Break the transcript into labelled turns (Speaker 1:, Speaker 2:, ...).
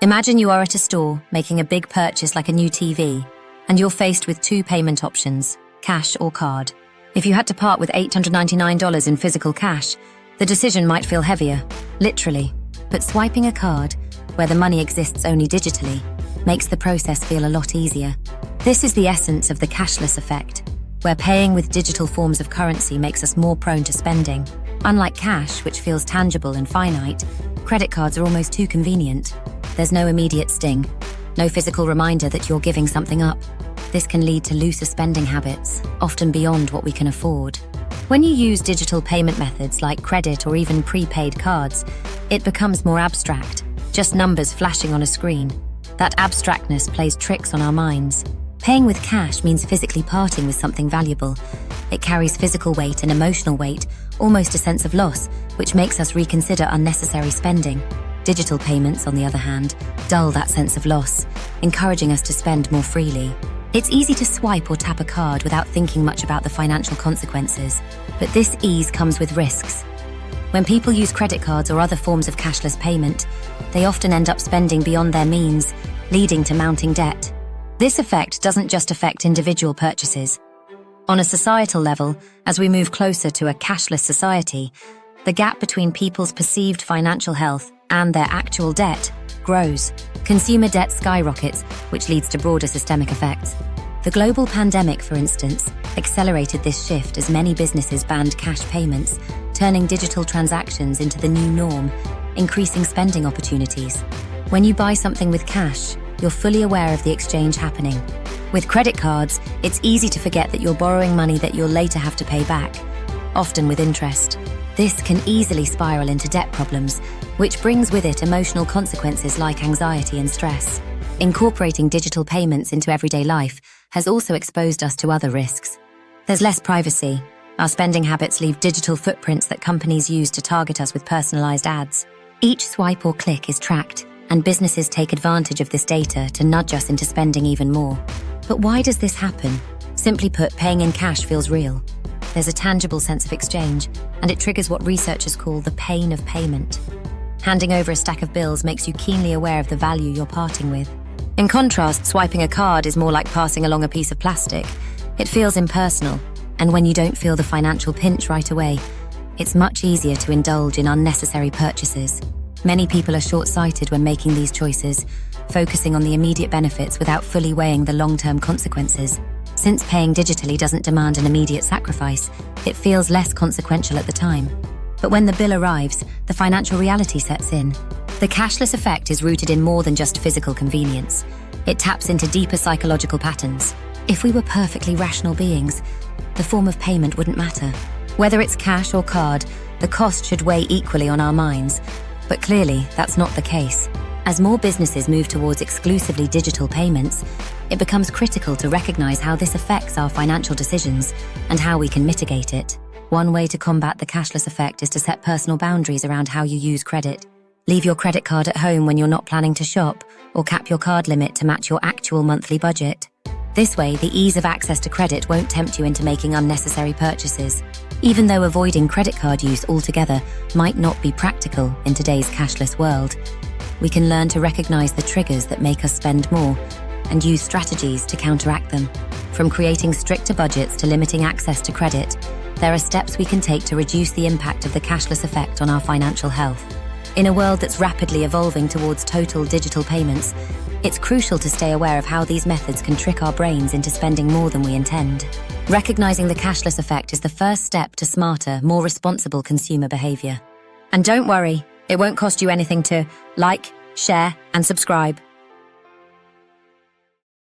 Speaker 1: Imagine you are at a store making a big purchase like a new TV, and you're faced with two payment options, cash or card. If you had to part with $899 in physical cash, the decision might feel heavier, literally. But swiping a card, where the money exists only digitally, makes the process feel a lot easier. This is the essence of the cashless effect, where paying with digital forms of currency makes us more prone to spending. Unlike cash, which feels tangible and finite, credit cards are almost too convenient. There's no immediate sting, no physical reminder that you're giving something up. This can lead to looser spending habits, often beyond what we can afford. When you use digital payment methods like credit or even prepaid cards, it becomes more abstract, just numbers flashing on a screen. That abstractness plays tricks on our minds. Paying with cash means physically parting with something valuable. It carries physical weight and emotional weight, almost a sense of loss, which makes us reconsider unnecessary spending. Digital payments, on the other hand, dull that sense of loss, encouraging us to spend more freely. It's easy to swipe or tap a card without thinking much about the financial consequences, but this ease comes with risks. When people use credit cards or other forms of cashless payment, they often end up spending beyond their means, leading to mounting debt. This effect doesn't just affect individual purchases. On a societal level, as we move closer to a cashless society, the gap between people's perceived financial health and their actual debt grows. Consumer debt skyrockets, which leads to broader systemic effects. The global pandemic, for instance, accelerated this shift as many businesses banned cash payments, turning digital transactions into the new norm, increasing spending opportunities. When you buy something with cash, you're fully aware of the exchange happening. With credit cards, it's easy to forget that you're borrowing money that you'll later have to pay back, often with interest. This can easily spiral into debt problems, which brings with it emotional consequences like anxiety and stress. Incorporating digital payments into everyday life has also exposed us to other risks. There's less privacy. Our spending habits leave digital footprints that companies use to target us with personalized ads. Each swipe or click is tracked, and businesses take advantage of this data to nudge us into spending even more. But why does this happen? Simply put, paying in cash feels real. There's a tangible sense of exchange, and it triggers what researchers call the pain of payment. Handing over a stack of bills makes you keenly aware of the value you're parting with. In contrast, swiping a card is more like passing along a piece of plastic. It feels impersonal, and when you don't feel the financial pinch right away, it's much easier to indulge in unnecessary purchases. Many people are short-sighted when making these choices, focusing on the immediate benefits without fully weighing the long-term consequences. Since paying digitally doesn't demand an immediate sacrifice, it feels less consequential at the time. But when the bill arrives, the financial reality sets in. The cashless effect is rooted in more than just physical convenience. It taps into deeper psychological patterns. If we were perfectly rational beings, the form of payment wouldn't matter. Whether it's cash or card, the cost should weigh equally on our minds. But clearly, that's not the case. As more businesses move towards exclusively digital payments, it becomes critical to recognize how this affects our financial decisions and how we can mitigate it. One way to combat the cashless effect is to set personal boundaries around how you use credit. Leave your credit card at home when you're not planning to shop, or cap your card limit to match your actual monthly budget. This way, the ease of access to credit won't tempt you into making unnecessary purchases, even though avoiding credit card use altogether might not be practical in today's cashless world. We can learn to recognize the triggers that make us spend more and use strategies to counteract them. From creating stricter budgets to limiting access to credit, there are steps we can take to reduce the impact of the cashless effect on our financial health. In a world that's rapidly evolving towards total digital payments, it's crucial to stay aware of how these methods can trick our brains into spending more than we intend. Recognizing the cashless effect is the first step to smarter, more responsible consumer behavior. And don't worry, it won't cost you anything to like, share, and subscribe.